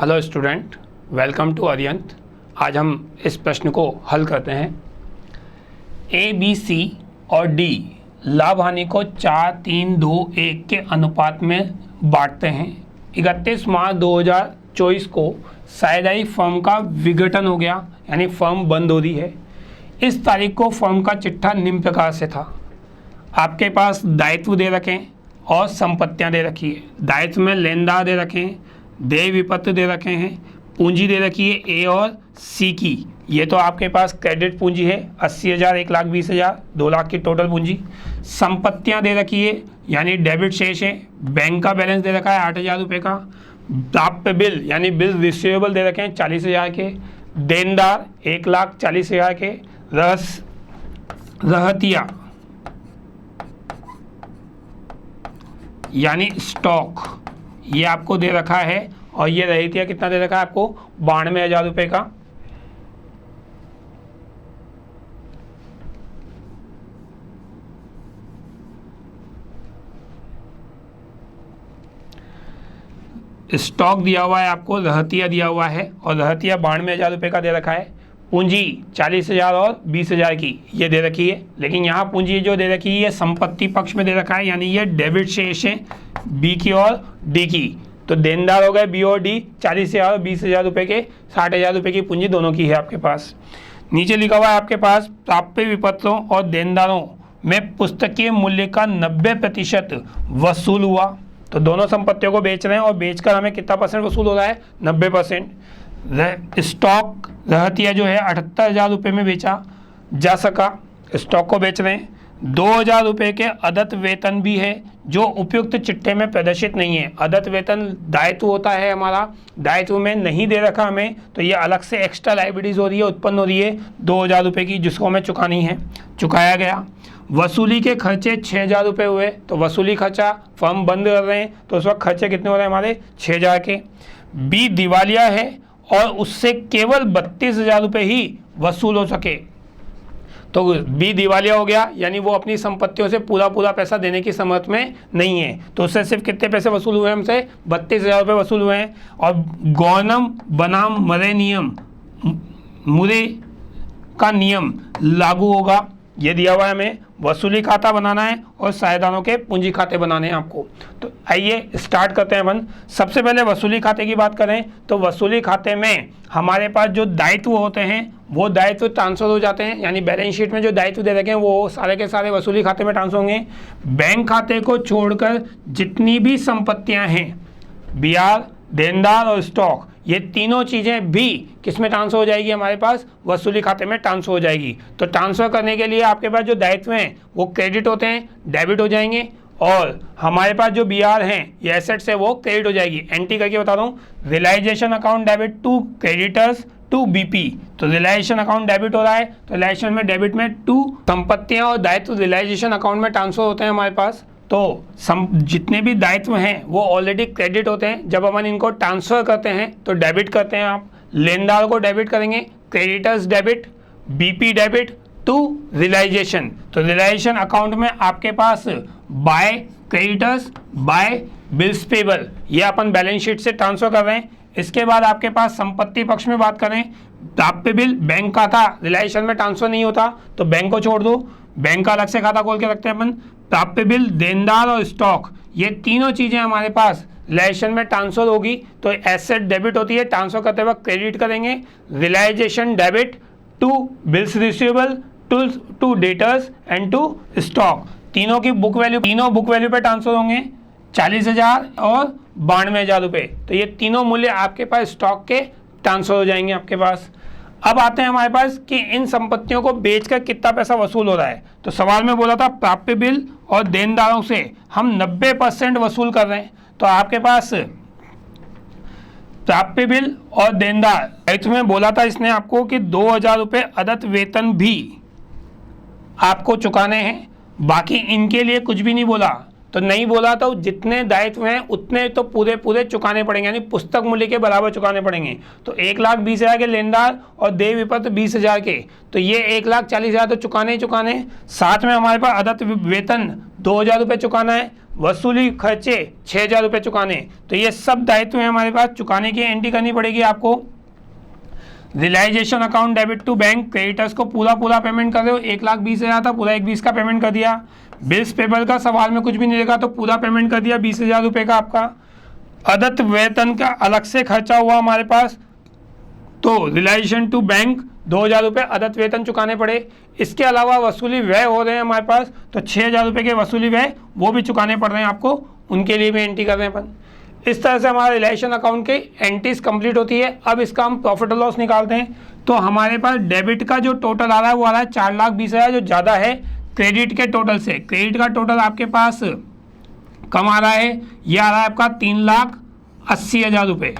Hello student, welcome to अरियंत। आज हम इस प्रश्न को हल करते हैं। ए, बी, सी और डी लाभ हानि को 4, 3, 2, 1 के अनुपात में बांटते हैं। 31 मार्च 2024 को साझेदारी फर्म का विघटन हो गया, यानी फर्म बंद हो रही है। इस तारीख को फर्म का चिट्ठा निम्न प्रकार से था। आपके पास दायित्व दे रखे हैं और संपत्तियां दे रखी है। दायित्व में लेनदार दे रखे हैं, देय विपत्र दे रखे हैं, पूंजी दे रखी है ए और सी की। ये तो आपके पास क्रेडिट पूंजी है 80,000, 1,20,000, 2 लाख की टोटल पूंजी। संपत्तियां दे रखी है, यानी डेबिट शेष है। बैंक का बैलेंस दे रखा है 8,000 रुपये का। प्राप्य बिल यानी बिल रिसीवेबल दे रखे हैं 40,000 के। देनदार 1,40,000 के। रहतिया यानी स्टॉक ये आपको दे रखा है, और ये रहतिया कितना दे रखा है आपको 92,000 रुपये का। स्टॉक दिया हुआ है आपको, रहतिया दिया हुआ है, और रहतिया 92,000 रुपये का दे रखा है। पूंजी 40,000 और 20,000 की ये दे रखी है। लेकिन यहाँ पूंजी जो दे रखी है ये संपत्ति पक्ष में दे रखा है, यानी ये डेबिट शेष है बी की और डी की। तो देनदार हो गए बी और डी, 40,000 और 20,000 रुपये के, 60,000 रुपये की पूंजी दोनों की है आपके पास। नीचे लिखा हुआ है आपके पास प्राप्य विपत्रों और देनदारों में पुस्तकीय मूल्य का 90% वसूल हुआ। तो दोनों संपत्तियों को बेच रहे हैं और बेचकर हमें कितना परसेंट वसूल हो रहा है 90%। स्टॉक रहतिया जो है 78,000 रुपये में बेचा जा सका, स्टॉक को बेच रहे हैं। 2,000 रुपये के अदत्त वेतन भी है जो उपयुक्त चिट्ठे में प्रदर्शित नहीं है। अदत्त वेतन दायित्व होता है हमारा, दायित्व में नहीं दे रखा हमें, तो ये अलग से एक्स्ट्रा लाइबिलिटीज हो रही है, उत्पन्न हो रही है 2,000 रुपये की, जिसको हमें चुकानी है। चुकाया गया। वसूली के खर्चे 6,000 रुपये हुए, तो वसूली खर्चा फर्म बंद कर रहे हैं तो उस वक्त खर्चे कितने हो रहे हैं हमारे 6,000 के। बी दिवालिया है और उससे केवल 32,000 रुपये ही वसूल हो सके, तो बी दिवालिया हो गया, यानी वो अपनी संपत्तियों से पूरा पैसा देने की समर्थ में नहीं है। तो उससे सिर्फ कितने पैसे वसूल हुए हमसे 32,000 रुपये वसूल हुए हैं। और गौनम बनाम मरे नियम, मुरे का नियम लागू होगा। ये दिया हुआ है हमें, वसूली खाता बनाना है और साझेदारों के पूंजी खाते बनाने हैं आपको। तो आइए स्टार्ट करते हैं अपन। सबसे पहले वसूली खाते की बात करें तो वसूली खाते में हमारे पास जो दायित्व होते हैं वो दायित्व ट्रांसफर हो जाते हैं, यानी बैलेंस शीट में जो दायित्व दे रखे हैं वो सारे के सारे वसूली खाते में ट्रांसफर होंगे। बैंक खाते को छोड़कर जितनी भी संपत्तियां हैं, ब्याज, देनदार और स्टॉक, ये तीनों चीज़ें भी किस में ट्रांसफर हो जाएगी हमारे पास वसूली खाते में ट्रांसफर हो जाएगी। तो ट्रांसफर करने के लिए आपके पास जो दायित्व हैं वो क्रेडिट होते हैं, डेबिट हो जाएंगे, और हमारे पास जो बीआर हैं ये एसेट्स है वो क्रेडिट हो जाएगी। एंट्री करके बता रहा हूँ, realisation account debit to creditors to BP. तो रियलाइजेशन अकाउंट डेबिट हो रहा है, तो रियलाइजेशन में डेबिट में टू संपत्तियाँ और दायित्व रियलाइजेशन अकाउंट में ट्रांसफर होते हैं हमारे पास। तो जितने भी दायित्व हैं वो ऑलरेडी क्रेडिट होते हैं, जब अपन इनको ट्रांसफर करते हैं तो डेबिट करते हैं आप। लेनदार को डेबिट करेंगे, creditors debit, BP debit to realisation. तो रियलाइजेशन अकाउंट में आपके पास by creditors, by bills payable, ये अपन बैलेंस शीट से ट्रांसफर कर रहे हैं। इसके बाद आपके पास संपत्ति पक्ष में बात करें, प्राप्य बिल बैंक का था, रियलाइजेशन में ट्रांसफर नहीं होता तो बैंक को छोड़ दो, बैंक का अलग से खाता खोल के रखते हैं अपन। प्राप्य बिल, देनदार और स्टॉक, ये तीनों चीज़ें हमारे पास रियलाइजेशन में ट्रांसफर होगी, तो एसेट डेबिट होती है, ट्रांसफर करते वक्त क्रेडिट करेंगे। Realisation debit to bills receivable to debtors and to stock, तीनों की बुक वैल्यू, तीनों बुक वैल्यू पे ट्रांसफर होंगे 40,000 और 92,000 रुपये। तो ये तीनों मूल्य आपके पास स्टॉक के ट्रांसफर हो जाएंगे आपके पास। अब आते हैं हमारे पास कि इन संपत्तियों को बेचकर कितना पैसा वसूल हो रहा है। तो सवाल में बोला था प्राप्य बिल और देनदारों से हम 90% वसूल कर रहे हैं। तो आपके पास प्राप्य बिल और देनदार, इसमें बोला था इसने आपको कि 2,000 रुपये अदत्त वेतन भी आपको चुकाने हैं, बाकी इनके लिए कुछ भी नहीं बोला। तो नहीं बोला तो जितने दायित्व हैं उतने तो पूरे चुकाने पड़ेंगे, यानी पुस्तक मूल्य के बराबर चुकाने पड़ेंगे। तो 1,20,000 के लेनदार और देय विपत्र 20,000 के, तो ये 1,40,000 तो चुकाने ही चुकाने। साथ में हमारे पास अदत्त वेतन 2,000 रुपये चुकाना है, वसूली खर्चे 6,000 रुपये चुकाने, तो ये सब दायित्व है हमारे पास, चुकाने की एंट्री करनी पड़ेगी आपको। Realisation account debit to bank, creditors को पूरा पेमेंट कर रहे हो, 1,20,000 था, पूरा 1,20,000 का पेमेंट कर दिया। बिल्स पेबल का सवाल में कुछ भी नहीं देखा तो पूरा पेमेंट कर दिया 20,000 रुपये का आपका। अदत्त वेतन का अलग से खर्चा हुआ हमारे पास, तो रियलाइजेशन टू बैंक 2,000 रुपये अदत्त वेतन चुकाने पड़े। इसके अलावा वसूली व्यय हो रहे हैं हमारे पास, तो 6,000 रुपये के वसूली व्यय वो भी चुकाने पड़ रहे हैं आपको, उनके लिए भी एंट्री कर रहे हैं अपन। इस तरह से हमारा रिलेशन अकाउंट की एंट्रीज कंप्लीट होती है। अब इसका हम प्रॉफिट और लॉस निकालते हैं, तो हमारे पास डेबिट का जो टोटल आ रहा है वो आ रहा है 4,20,000, जो ज़्यादा है क्रेडिट के टोटल से। क्रेडिट का टोटल आपके पास कम आ रहा है, ये आ रहा है आपका 3,80,000 रुपये।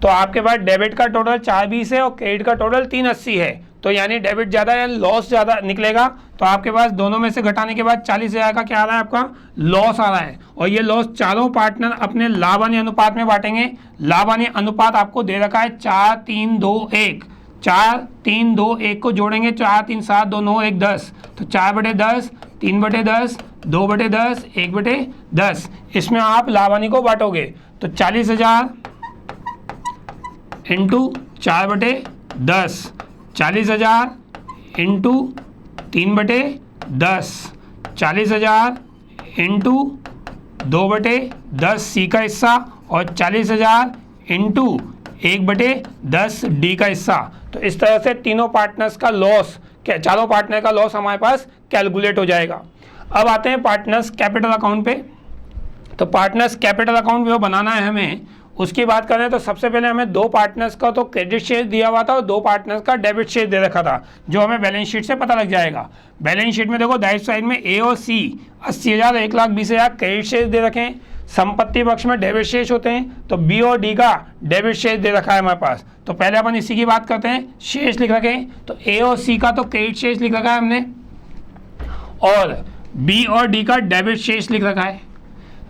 तो आपके पास डेबिट का टोटल 4,20 है और क्रेडिट का टोटल 3,80 है, तो यानी डेबिट ज़्यादा या लॉस ज़्यादा निकलेगा। तो आपके पास दोनों में से घटाने के बाद 40,000 का क्या आ रहा है आपका लॉस आ रहा है, और ये लॉस चारों पार्टनर अपने लाभ हानि अनुपात में बांटेंगे। लाभ हानि अनुपात आपको दे रखा है 4-3-2-1, 4-3-2-1 को जोड़ेंगे, 4 3 7 2 9 1 10, तो 4/10, 3/10, 2/10, 1/10, इसमें आप लाभ हानि को बांटोगे। तो 40,000 इंटू 4/10, 40,000 इंटू 3/10, 40,000 इंटू 2/10 सी का हिस्सा, और 40,000 इंटू 1/10 डी का हिस्सा। तो इस तरह से तीनों पार्टनर्स का लॉस, चारों पार्टनर का लॉस हमारे पास कैलकुलेट हो जाएगा। अब आते हैं पार्टनर्स कैपिटल अकाउंट पे। तो पार्टनर्स कैपिटल अकाउंट जो बनाना है हमें, उसकी बात करें तो सबसे पहले हमें 2 पार्टनर्स का तो क्रेडिट शेयर दिया हुआ था और 2 पार्टनर्स का डेबिट शेयर दे रखा था, जो हमें बैलेंस शीट से पता लग जाएगा। बैलेंस शीट में देखो दायित्व साइड में ए और सी 80,000 1,20,000 क्रेडिट शेयर दे रखे हैं। संपत्ति पक्ष में डेबिट शेयर होते हैं, तो बी और डी का डेबिट शेयर दे रखा है हमारे पास। तो पहले अपन इसी की बात करते हैं। शेष लिख रखे हैं, तो ए और सी का तो क्रेडिट शेयर लिख रखा है हमने, और बी और डी का डेबिट शेयर लिख रखा है।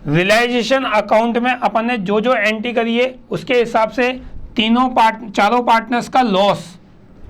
रियलाइजेशन अकाउंट में अपन ने जो जो एंट्री करी है उसके हिसाब से चारों पार्टनर्स का लॉस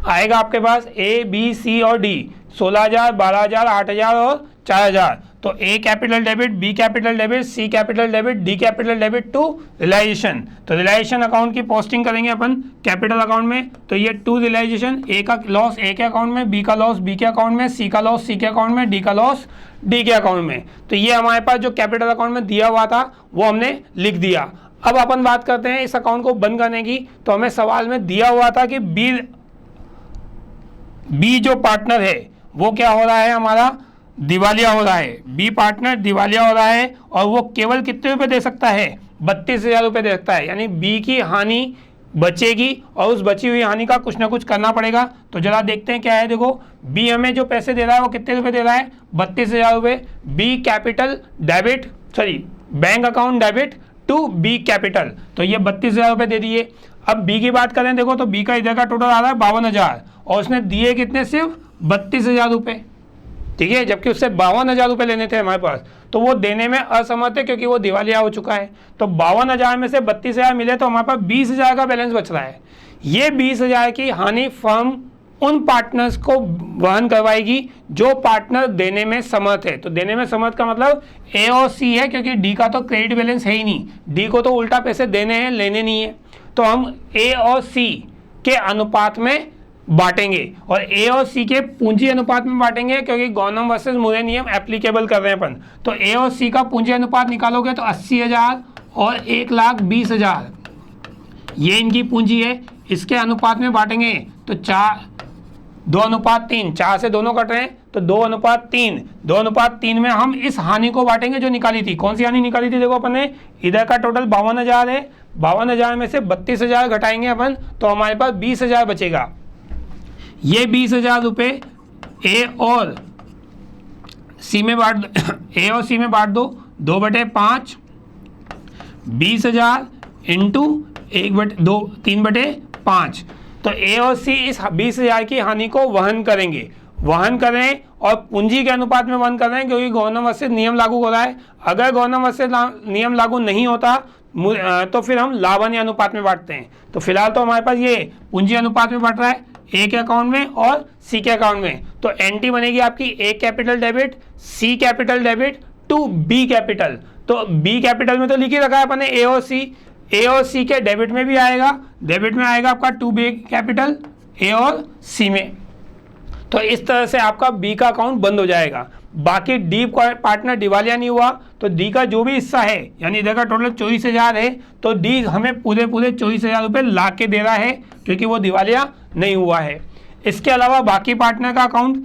आएगा आपके पास ए बी सी और डी, 16,000, 12,000, 8,000 और 4,000। तो A capital debit, B capital debit, C capital debit, D capital debit to realisation. तो रियलाइजेशन अकाउंट की पोस्टिंग करेंगे अपन कैपिटल अकाउंट में, तो ये टू रियलाइजेशन, ए का लॉस ए के अकाउंट में, बी का लॉस बी के अकाउंट में, सी का लॉस सी के अकाउंट में, डी का लॉस डी के अकाउंट में। तो ये हमारे पास जो कैपिटल अकाउंट में दिया हुआ था वो हमने लिख दिया। अब अपन बात करते हैं इस अकाउंट को बंद करने की। तो हमें सवाल में दिया हुआ था कि बी जो पार्टनर है वो क्या हो रहा है, हमारा दिवालिया हो रहा है। बी पार्टनर दिवालिया हो रहा है और वो केवल कितने रुपए दे सकता है, 32,000 रुपये दे सकता है। यानी बी की हानि बचेगी और उस बची हुई हानि का कुछ ना कुछ करना पड़ेगा। तो जरा देखते हैं क्या है। देखो बी हमें जो पैसे दे रहा है वो कितने रुपए दे रहा है, 32,000 रुपये। B capital debit, sorry bank account debit to B capital, तो ये 32,000 रुपये दे दिए। अब बी की बात करें, देखो तो बी का इधर का टोटल आ रहा है 52,000 और उसने दिए कितने, सिर्फ 32,000 रुपये, ठीक है, जबकि उससे 52,000 रुपये लेने थे हमारे पास। तो वो देने में असमर्थ है क्योंकि वो दिवालिया हो चुका है। तो 52,000 में से 32,000 मिले तो हमारे पास 20,000 का बैलेंस बच रहा है। ये 20,000 की हानि फर्म उन पार्टनर्स को वहन करवाएगी जो पार्टनर देने में समर्थ है। तो देने में समर्थ का मतलब ए और सी है, क्योंकि डी का तो क्रेडिट बैलेंस है ही नहीं, डी को तो उल्टा पैसे देने हैं, लेने नहीं है। तो हम ए और सी के अनुपात में बांटेंगे और ए और सी के पूंजी अनुपात में बांटेंगे, क्योंकि गौनम वर्सेस मुरे नियम एप्लीकेबल कर रहे हैं अपन। तो ए और सी का पूंजी अनुपात निकालोगे तो 80,000 और 1,20,000 ये इनकी पूंजी है, इसके अनुपात में बांटेंगे तो 2:3, 4 से दोनों कट रहे हैं तो 2:3, 2:3 में हम इस हानि को बांटेंगे जो निकाली थी। कौन सी हानि निकाली थी, देखो अपन ने इधर का टोटल 52,000 है, 52,000 में से 32,000 घटाएंगे अपन तो हमारे पास 20,000 बचेगा। ये 20,000 रुपये ए और सी में बांट दो, ए और सी में बांट दो, 2/5, 20,000 इंटू 3/5। तो ए और सी इस 20,000 की हानि को वहन करेंगे, वहन करें और पूंजी के अनुपात में वहन कर रहे हैं, क्योंकि गौनम वर्सेस नियम लागू हो रहा है। अगर गौनम वर्सेस नियम लागू नहीं होता तो फिर हम लाभ हानि अनुपात में बांटते हैं। तो फिलहाल तो हमारे पास ये पूंजी अनुपात में बांट रहा है, ए के अकाउंट में और सी के अकाउंट में। तो एंट्री बनेगी आपकी A capital debit, C capital debit to B capital. तो बी कैपिटल में तो लिख ही रखा है अपन ने ए और सी, ए और सी के डेबिट में भी आएगा, डेबिट में आएगा आपका टू बी कैपिटल ए और सी में। तो इस तरह से आपका बी का अकाउंट बंद हो जाएगा। बाकी डी पार्टनर दिवालिया नहीं हुआ तो डी का जो भी हिस्सा है, यानी इधर का टोटल 24,000 है, तो डी हमें पूरे 24,000 रुपये ला के दे रहा है क्योंकि वो दिवालिया नहीं हुआ है। इसके अलावा बाकी पार्टनर का अकाउंट,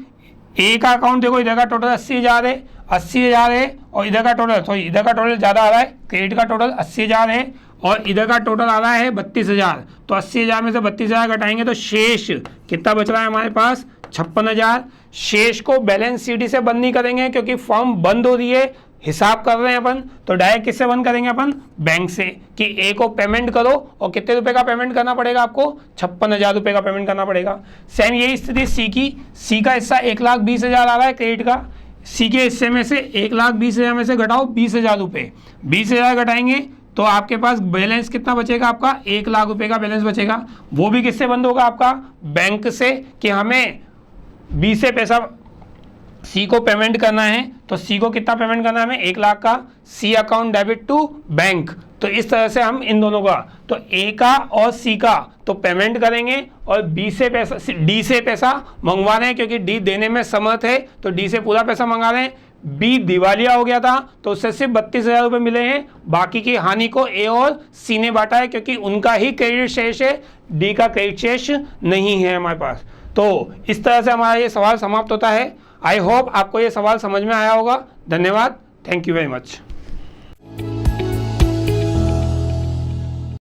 ए का अकाउंट देखो, इधर का टोटल 80,000 है, 80,000 है, और इधर का टोटल, सॉरी इधर का टोटल ज़्यादा आ रहा है, क्रेडिट का टोटल 80,000 है और इधर का टोटल आ रहा है 32,000। तो 80,000 में से 32,000 घटाएंगे तो शेष कितना बच रहा है हमारे पास, 56,000। शेष को बैलेंस शीट से बंद नहीं करेंगे क्योंकि फॉर्म बंद हो रही है, हिसाब कर रहे हैं अपन, तो डायरेक्ट किससे बंद करेंगे अपन, बैंक से, कि ए को पेमेंट करो और कितने रुपए का पेमेंट करना पड़ेगा आपको, 56,000 रुपये का पेमेंट करना पड़ेगा। सेम यही स्थिति सी की, सी का हिस्सा 1,20,000 आ रहा है क्रेडिट का, सी के हिस्से में से 1,20,000 में से घटाओ 20,000 रुपये, 20,000 घटाएंगे तो आपके पास बैलेंस कितना बचेगा, आपका 1,00,000 रुपये का बैलेंस बचेगा। वो भी किससे बंद होगा, आपका बैंक से, कि हमें बी से पैसा सी को पेमेंट करना है, तो सी को कितना पेमेंट करना है हमें, 1,00,000 का, C account debit to bank. तो इस तरह से हम इन दोनों का, तो ए का और सी का तो पेमेंट करेंगे और बी से पैसा, डी से पैसा मंगवा रहे हैं क्योंकि डी देने में समर्थ है, तो डी से पूरा पैसा मंगा रहे हैं। बी दिवालिया हो गया था तो उससे सिर्फ 32,000 रुपये मिले हैं, बाकी की हानि को ए और सी ने बांटा है क्योंकि उनका ही क्रेडिट शेष है, डी का क्रेडिट शेष नहीं है हमारे पास। तो इस तरह से हमारा ये सवाल समाप्त होता है। आई होप आपको ये सवाल समझ में आया होगा। धन्यवाद, थैंक यू वेरी मच।